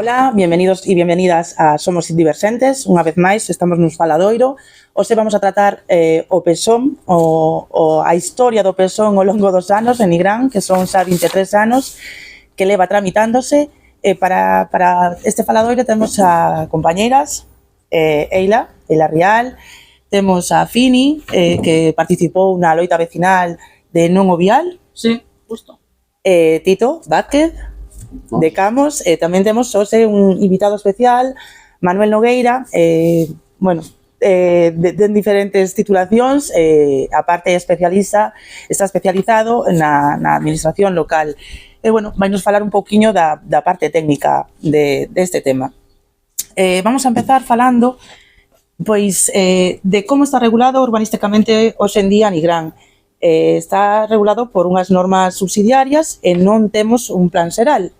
Ola, bienvenidos e bienvenidas a Somos Diversentes. Unha vez máis, estamos nos Faladoiro. Hoxe vamos a tratar o pezón, a historia do pezón ao longo dos anos en Nigrán, que son xa 23 anos, que leva tramitándose. Para este Faladoiro temos a compañeiras, Eila Rial, temos a Fini, que participou na loita vecinal de Non o Vial. Sí, justo. Tito Vázquez, de Camos. Tamén temos hoxe un invitado especial, Manuel Nogueira, de diferentes titulacións, aparte está especializado na administración local. Vai nos falar un pouquiño da parte técnica deste tema. Vamos a empezar falando de como está regulado urbanísticamente hoxe en día Nigrán. Está regulado por unhas normas subsidiarias e non temos un plan xeral.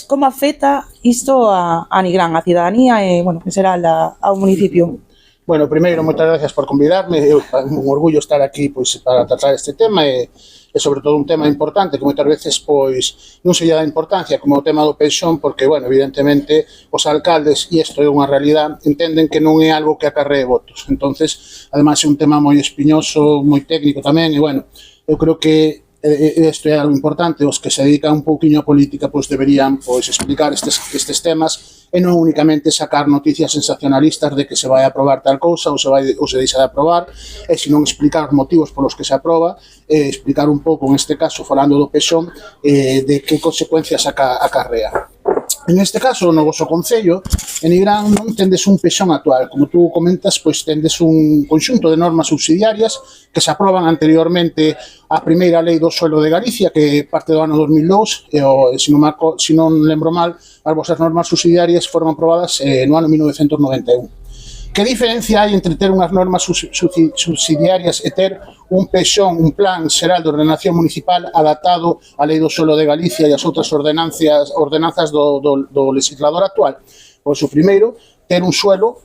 Como afecta isto a Nigrán, a cidadanía e, en xeral, ao municipio? Bueno, primeiro, moitas gracias por convidarme. É un orgullo estar aquí para tratar este tema e sobre todo un tema importante que moitas veces non se lle dá importancia como o tema do pensión porque, evidentemente, os alcaldes, e isto é unha realidad, entenden que non é algo que acarree votos. Entonces, además, é un tema moi espiñoso, moi técnico tamén, e, eu creo que isto é algo importante. Os que se dedican un pouquiño a política deberían explicar estes temas e non únicamente sacar noticias sensacionalistas de que se vai aprobar tal cousa ou se deixa de aprobar, e senón explicar os motivos polos que se aproba, explicar un pouco, en este caso, falando do pezón, de que consecuencias acarrea. En este caso, no vosso concello, en Nigrán non tendes un pezón actual. Como tú comentas, tendes un conxunto de normas subsidiarias que se aproban anteriormente á primeira lei do suelo de Galicia, que parte do ano 2002, e, se non lembro mal, as vosas normas subsidiarias foron aprobadas no ano 1991. Que diferencia hai entre ter unhas normas subsidiarias e ter un pezón, un plan xeral de ordenación municipal adaptado á lei do suelo de Galicia e as outras ordenanzas do legislador actual? Pois o primeiro, ter un suelo,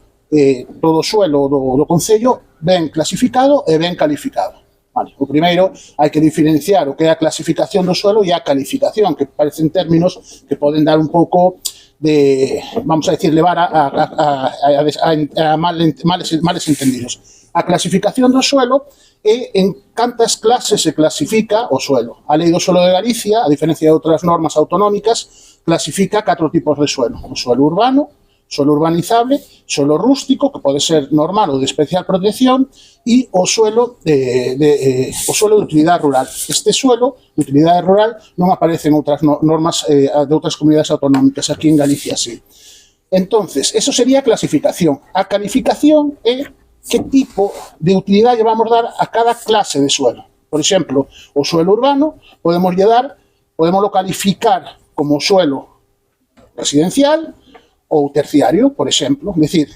todo o suelo do concello ben clasificado e ben calificado. O primeiro, hai que diferenciar o que é a clasificación do suelo e a calificación, que parecen términos que poden dar un pouco de, vamos a decir, levar a males entendidos. A clasificación do suelo é en cantas clases se clasifica o suelo. A lei do suelo de Galicia, a diferencia de outras normas autonómicas, clasifica 4 tipos de suelo: o suelo urbano, suelo urbanizable, suelo rústico, que pode ser normal ou de especial protección, e o suelo de utilidade rural. Este suelo de utilidade rural non aparece en outras normas de outras comunidades autonómicas, aquí en Galicia sí. Entonces, eso sería a clasificación. A calificación é que tipo de utilidade vamos dar a cada clase de suelo. Por exemplo, o suelo urbano podemos calificar como suelo residencial ou terciario, por exemplo. É dicir,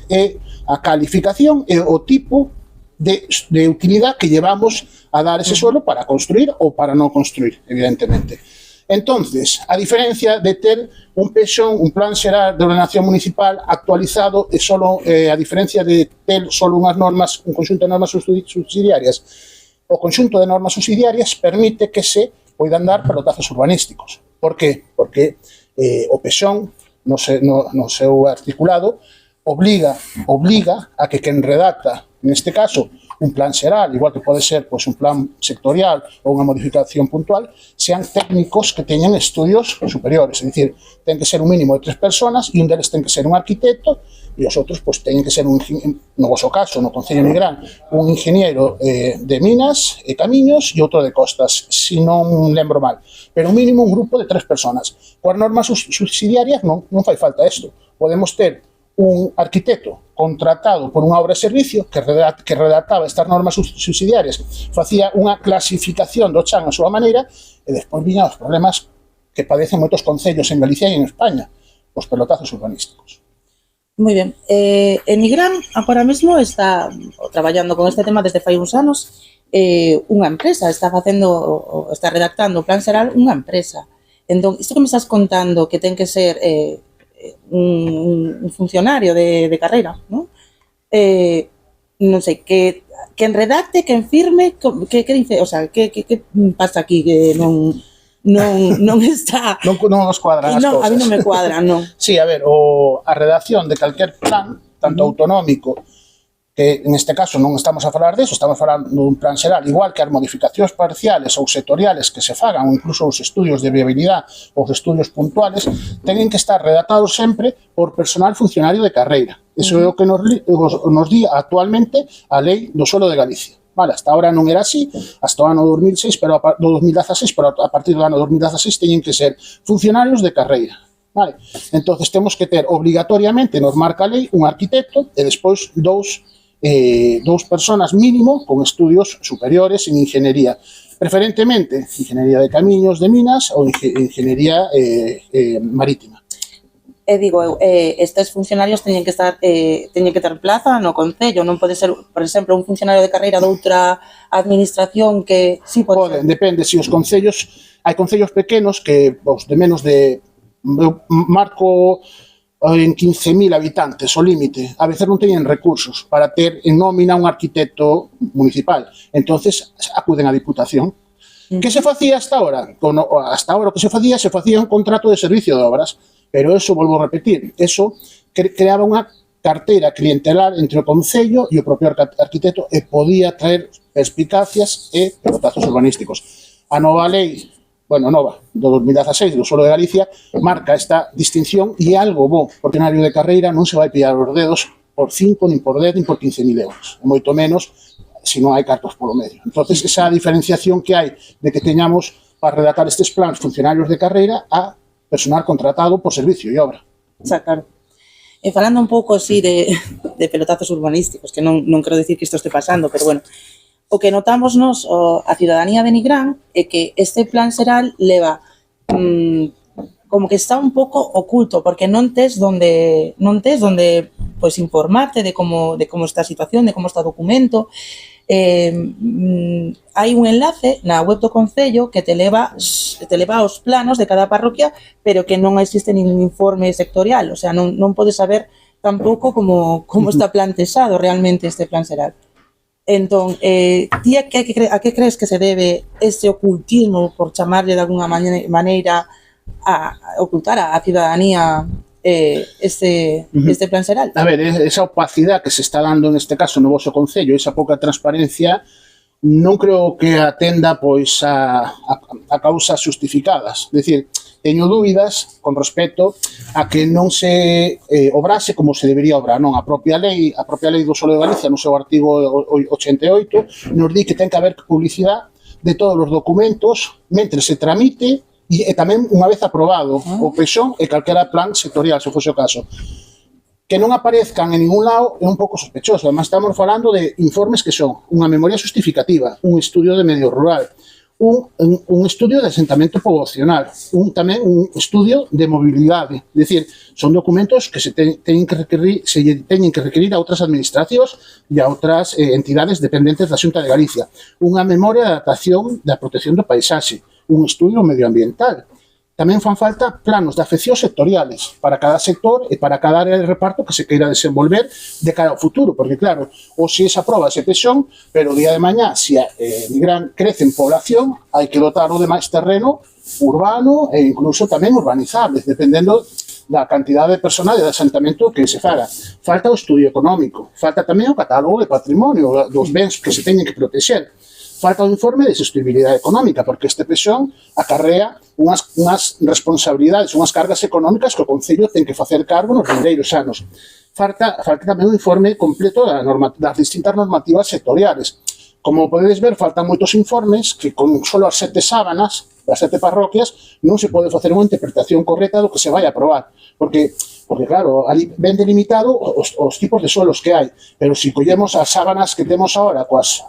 a calificación é o tipo de utilidade que llevamos a dar ese suelo para construir ou para non construir, evidentemente. Entonces, a diferencia de ter un pezón, un plan xeral de ordenación municipal actualizado, a diferencia de ter solo unhas normas, un conxunto de normas subsidiarias, o conxunto de normas subsidiarias permite que se poidan dar pelotazos urbanísticos. Por qué? Porque o pezón, no seu articulado, obliga a que quen redacta, neste caso, un plan xeral, igual que pode ser un plan sectorial ou unha modificación puntual, sean técnicos que teñan estudios superiores. É dicir, ten que ser un mínimo de 3 personas e un deles ten que ser un arquitecto e os outros teñen que ser, no vosso caso, no Concello de Nigrán, un ingeniero de minas e camiños e outro de costas, se non lembro mal. Pero un mínimo un grupo de 3 personas. Coas normas subsidiarias non fai falta isto. Podemos ter un arquitecto contratado por unha obra de servicio que redactaba estas normas subsidiarias, facía unha clasificación do chan a súa maneira e despois viñan os problemas que padecen moitos concellos en Galicia e en España, os pelotazos urbanísticos. Moi ben. En Nigrán agora mesmo está traballando con este tema desde fai uns anos unha empresa, está redactando o plan xeral unha empresa. Entón, isto que me estás contando que ten que ser un funcionario de carreira, non? Non sei, quen redacte, quen firme, que dice, o sea, que pasa aquí que non non está... Non os cuadran as Non, cousas. a mí non me cuadra, non. Sí, a ver, a redacción de calquer plan, tanto autonómico, que en este caso non estamos a falar deso, estamos falando dun plan xeral, igual que as modificacións parciales ou sectoriales que se fagan, ou incluso os estudios de viabilidade ou os estudios puntuales, teñen que estar redactados sempre por personal funcionario de carreira. Iso é o que nos di actualmente a Lei do Suelo de Galicia. Vale, hasta ahora non era así, hasta o ano 2006, pero do 2016, pero a partir do ano 2016 teñen que ser funcionarios de carreira. Vale, entonces temos que ter obrigatoriamente, nos marca a lei, un arquitecto e despois dous personas mínimo con estudios superiores en ingeniería, preferentemente ingeniería de camiños, de minas ou ingeniería marítima. E digo eu, estes funcionarios teñen que ter plaza no Concello, non pode ser, por exemplo, un funcionario de carreira doutra administración que sí pode ser. Depende, se os concellos, hai concellos pequenos que, de menos de, marco en 15.000 habitantes, o límite, a veces non teñen recursos para ter en nómina un arquitecto municipal, entonces acuden á Diputación. Que se facía hasta ahora? Hasta ahora o que se facía un contrato de servicio de obras, pero eso, volvo a repetir, eso creaba unha carteira clientelar entre o Concello e o propio arquitecto e podía traer perspicacias e pelotazos urbanísticos. A nova lei, nova, do 2016, do Suelo de Galicia, marca esta distinción e algo bo, porque na área de carreira non se vai pillar os dedos por 5, nin por 10, nin por 15.000 euros. Moito menos se non hai cartos polo medio. Entonces, esa diferenciación que hai de que teñamos para redactar estes plans funcionarios de carreira a personal contratado por servicio e obra. Xa, claro. E falando un pouco así de pelotazos urbanísticos, que non quero dicir que isto este pasando, pero bueno, o que notamos nos, a cidadanía de Nigrán, é que este plan xeral leva como que está un pouco oculto, porque non tes donde pois informarte de como está a situación, de como está o documento. Hai un enlace na web do Concello que te leva aos planos de cada parroquia, pero que non existe ningún informe sectorial, o sea, non podes saber tampouco como está plantexado realmente este plan xeral. Entón, ti a que crees que se debe este ocultismo, por chamarlle de alguna maneira, a ocultar a cidadanía este plan xeral? A ver, esa opacidade que se está dando neste caso no voso Concello, esa pouca transparencia, non creo que atenda pois a causas justificadas. É dicir, teño dúbidas con respecto a que non se obrase como se debería obrar. Non, a propia lei do Suelo de Galicia, no seu artigo 88, nos di que ten que haber publicidade de todos os documentos mentre se tramite e tamén unha vez aprobado o PESON e calquera plan sectorial, se fose o caso. Que non aparezcan en ningún lado é un pouco sospechoso. Además, estamos falando de informes que son unha memoria justificativa, un estudio de medio rural, un estudio de asentamento poboacional, tamén un estudio de mobilidade. É dicir, son documentos que se teñen que requerir a outras administracións e a outras entidades dependentes da Xunta de Galicia. Unha memoria de adaptación da protección do paisaxe, un estudio medioambiental. Tamén fan falta planos de afección sectoriales para cada sector e para cada área de reparto que se queira desenvolver de cara ao futuro, porque claro, se se aproba ese PESON, pero o día de mañá, se Nigrán crece en población, hai que dotar o demais terreno urbano e incluso tamén urbanizable, dependendo da cantidade de personal e de asentamento que se faga. Falta o estudio económico, falta tamén o catálogo de patrimonio dos bens que se teñen que protexer. Falta un informe de sostenibilidade económica, porque este PESON acarrea unhas responsabilidades, unhas cargas económicas que o Concello ten que facer cargo nos vindeiros anos. Falta tamén un informe completo das distintas normativas sectoriales. Como podedes ver, faltan moitos informes que con solo as 7 sábanas das 7 parroquias non se pode facer unha interpretación correcta do que se vai a aprobar, porque claro, ali ven delimitado os tipos de suelos que hai, pero se collemos as sábanas que temos agora coas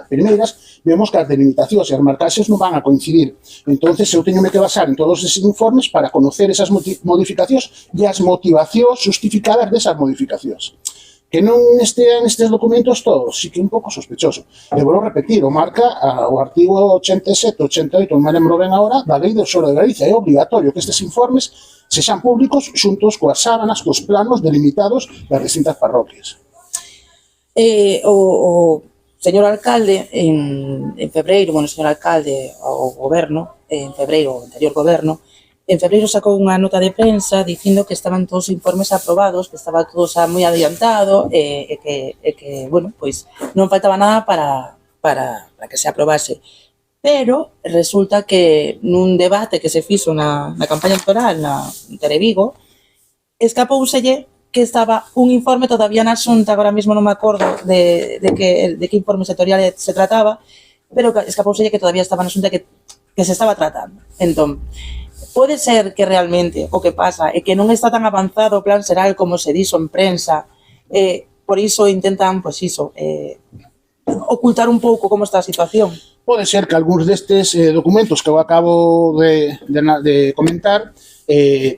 primeiras, vemos que as delimitacións e as marcaxes non van a coincidir. Entonces, eu teño que basar en todos esos informes para conocer esas modificacións e as motivacións justificadas desas modificacións. Que non estean estes documentos todos, sí que é un pouco sospechoso. E vou repetir, o marca o artigo 87, 88, non me lembro ben agora, da Lei do Suelo de Galicia. É obligatorio que estes informes sexan públicos xuntos coas sábanas, cos planos delimitados das distintas parroquias. O señor alcalde, en febreiro, o señor alcalde, o goberno, en febreiro, o anterior goberno, en febreiro sacou unha nota de prensa dicindo que estaban todos os informes aprobados, que estaba todo xa moi adiantado e que, bueno, pois non faltaba nada para que se aprobase. Pero resulta que nun debate que se fixo na campaña electoral na Televigo, escapouselle que estaba un informe todavía na Xunta, agora mesmo non me acordo de que informe sectorial se trataba, pero escapouselle que todavía estaba na Xunta que se estaba tratando. Entón, pode ser que realmente o que pasa é que non está tan avanzado o plan xeral como se dixo en prensa, por iso intentan, pois iso, ocultar un pouco como está a situación. Pode ser que algúns destes documentos que eu acabo de comentar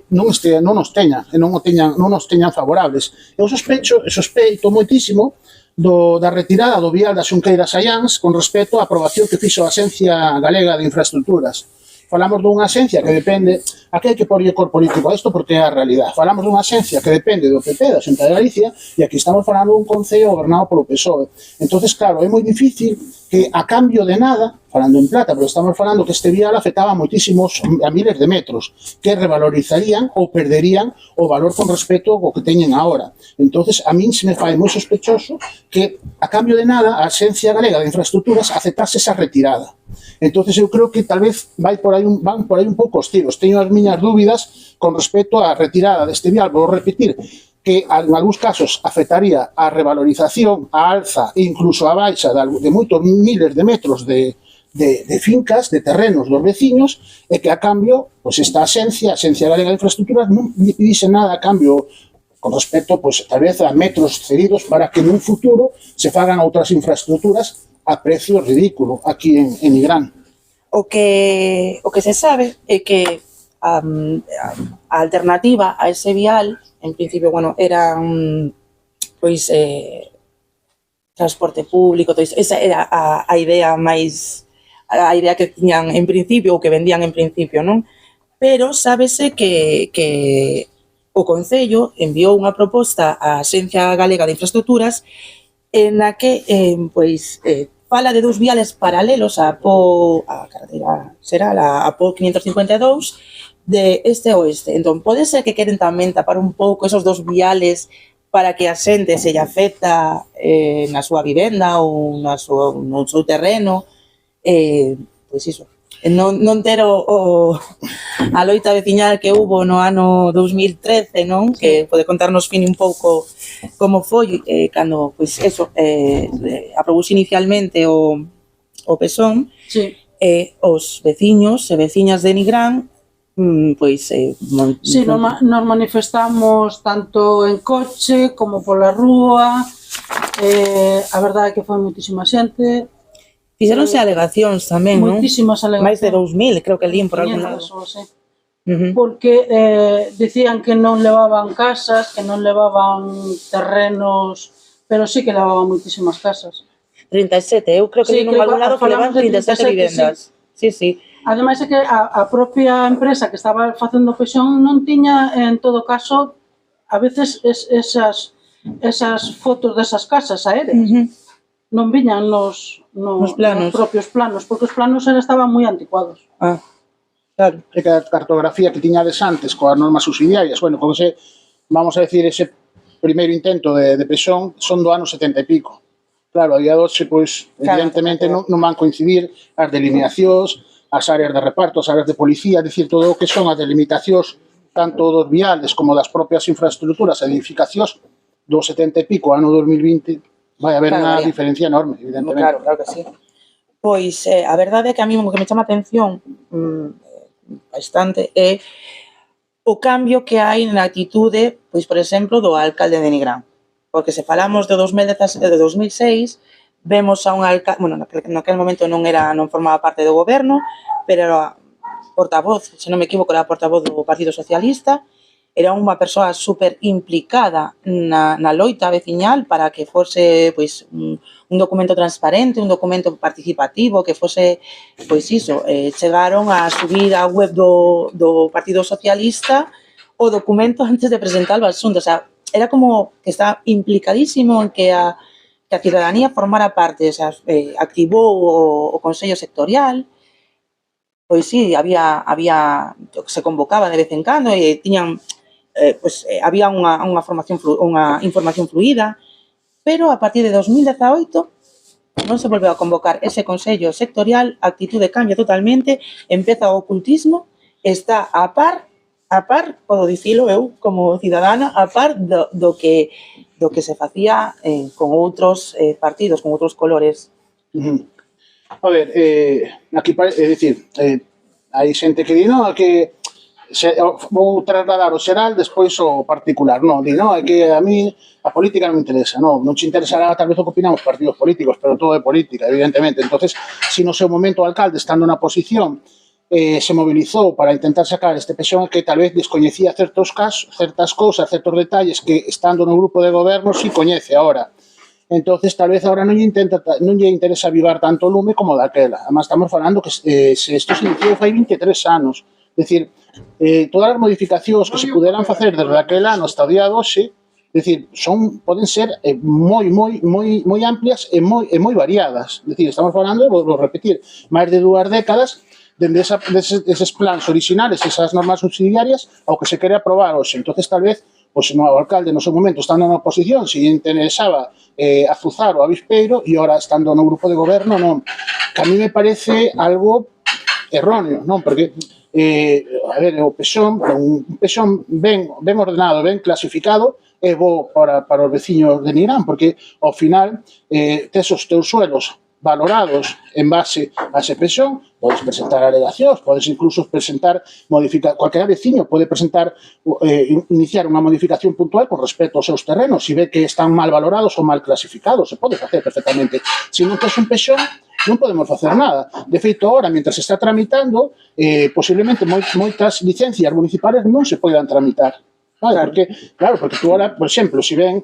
non nos teñan favorables. Eu sospeito moitísimo da retirada do vial da Xunqueira Saiáns con respecto á aprobación que fixo a Axencia Galega de Infraestructuras. Falamos dunha axencia que depende, aquí hai que porlle cor político a isto porque é a realidade. Falamos dunha axencia que depende do PP, da Xunta de Galicia, e aquí estamos falando dun concello gobernado polo PSOE. Entonces, claro, é moi difícil que a cambio de nada, falando en plata, pero estamos falando que este vial afectaba a miles de metros, que revalorizarían ou perderían o valor con respecto ao que teñen agora. Entonces, a min se me fai moi sospechoso que a cambio de nada a Axencia Galega de Infraestructuras aceptase esa retirada. Entonces, eu creo que tal vez van por aí un pouco os tiros. Teño as miñas dúbidas con respecto á retirada deste vial, vou repetir, que en algúns casos afectaría a revalorización, a alza e incluso a baixa de moitos miles de metros de fincas, de terrenos dos veciños, e que a cambio, pois esta Axencia Galega de Infraestructuras non lle pidise nada a cambio con respecto, pois, tal vez a metros cedidos para que nun futuro se fagan outras infraestructuras a precio ridículo aquí en Nigrán. O que se sabe é que a alternativa a ese vial, en principio, bueno, era pois transporte público, todo iso. Esa era a idea máis, a idea que tiñan en principio ou que vendían en principio, non? Pero sábese que o Concello enviou unha proposta á Axencia Galega de Infraestructuras na que, pois, fala de dous viales paralelos a carretera xeral, a PO 552, de este a oeste. Entón, pode ser que queren tamén tapar un pouco esos dos viales para que a xente se lle afecta na súa vivenda ou no seu terreno, pois iso. Non ter a loita veciñal que hubo no ano 2013, non? Que pode contarnos Fini un pouco como foi cando, pois, eso, aprobouse inicialmente o PSOM, os veciños e veciñas de Nigrán, pois... Sí, nos manifestamos tanto en coche como pola rúa, a verdade é que foi moitísima xente. Fixeronse alegacións tamén, non? Moitísimas alegacións. Máis de 2000, creo que lín por algún lado. Porque dicían que non levaban casas, que non levaban terrenos, pero sí que levaban moitísimas casas. 37, eu creo que lín en algún lado que levan 37 vivendas. Sí, sí. Ademais é que a propia empresa que estaba facendo o PSOM non tiña, en todo caso, a veces esas fotos desas casas aéreas. Non viñan nos propios planos, porque os planos estaban moi anticuados. Claro. E que a cartografía que tiñades antes coas normas subsidiarias, bueno, como vamos a decir, ese primeiro intento de PSOM son do ano 70 e pico. Claro, a día de hoxe, pois, evidentemente non van coincidir as delineacións, as áreas de reparto, as áreas de policía, é dicir, todo o que son as delimitacións tanto dos viales como das propias infraestructuras e edificacións do 70 e pico, ano 2020, vai haber unha diferencia enorme, evidentemente. Claro que sí. Pois a verdade é que a mí o que me chama a atención bastante é o cambio que hai na actitude, pois, por exemplo, do alcalde de Nigrán. Porque se falamos de 2006, vemos a un alcalde, bueno, naquel momento non formaba parte do goberno, pero era portavoz, se non me equivoco, era portavoz do Partido Socialista, era unha persoa super implicada na loita veciñal para que fose, pois, un documento transparente, un documento participativo, que fose, pois iso, chegaron a subir á web do Partido Socialista o documento antes de presentarlo al Xunta, o sea, era como que está implicadísimo en que a cidadanía formara parte, o sea, activou o Consello Sectorial, pois sí, se convocaba de vez en cando e tiñan había unha información fluida, pero a partir de 2018 non se volveu a convocar ese Consello Sectorial, a actitude cambia totalmente, empeza o ocultismo, está a par, podo dicilo eu como cidadana, a par do que se facía con outros partidos, con outros colores. A ver, aquí é dicir, hai xente que di, non, que vou trasladar o xeral despois o particular, non, di, non, é que a mí a política non me interesa, non te interesará tal vez o que opinan os partidos políticos, pero todo é política, evidentemente. Entonces, si no seu momento o alcalde, estando na posición, se mobilizou para intentar sacar este PSOE, que tal vez descoñecía certas cousas, certos detalles que estando no grupo de goberno si coñece ahora. Entonces, tal vez ahora non lle interesa avivar tanto o lume como daquela. Además, estamos falando que isto se iniciou fai 23 anos. É dicir, todas as modificacións que se puderan facer desde aquel ano hasta o día de hoxe, é dicir, poden ser moi amplias e moi variadas. É dicir, estamos falando, vou repetir, máis de 2 décadas dende eses plans originales, esas normas subsidiarias, ao que se quere aprobar hoxe. Entonces, tal vez, pois o alcalde no seu momento estando na oposición se interesaba azuzar o avispeiro e ora estando no grupo de goberno non. Que a mí me parece algo erróneo, non? Porque a ver, o un PSOE ben ordenado, ben clasificado é bo para os veciños de Nigrán, porque ao final tes os teus suelos valorados en base a ese PSOE, podes presentar alegacións, podes incluso presentar cualquier veciño pode presentar iniciar unha modificación puntual con respecto aos seus terrenos, se ve que están mal valorados ou mal clasificados, se pode facer perfectamente. Se non tes un PSOE, non podemos facer nada. De feito, ahora, mientras se está tramitando, posiblemente moitas licencias municipales non se poidan tramitar. Vale? Porque tú ahora, por exemplo, se ven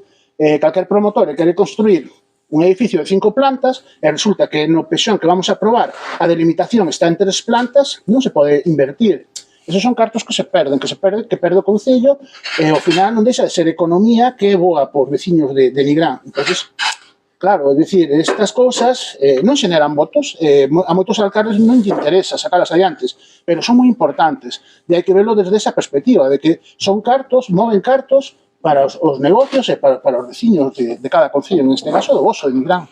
calquer promotor e quere construir un edificio de 5 plantas e resulta que no PSOE que vamos a aprobar a delimitación está en 3 plantas, non se pode invertir. Esos son cartos que se perde o Concello e ao final non deixa de ser economía que é boa por veciños de Nigrán. Entonces, claro, é dicir, estas cousas non xeneran votos, a moitos alcaldes non lle interesa sacalas adiantes, pero son moi importantes e hai que verlo desde esa perspectiva, de que son cartos, moven cartos para os negocios e para os veciños de cada concello, neste caso do voso de Nigrán.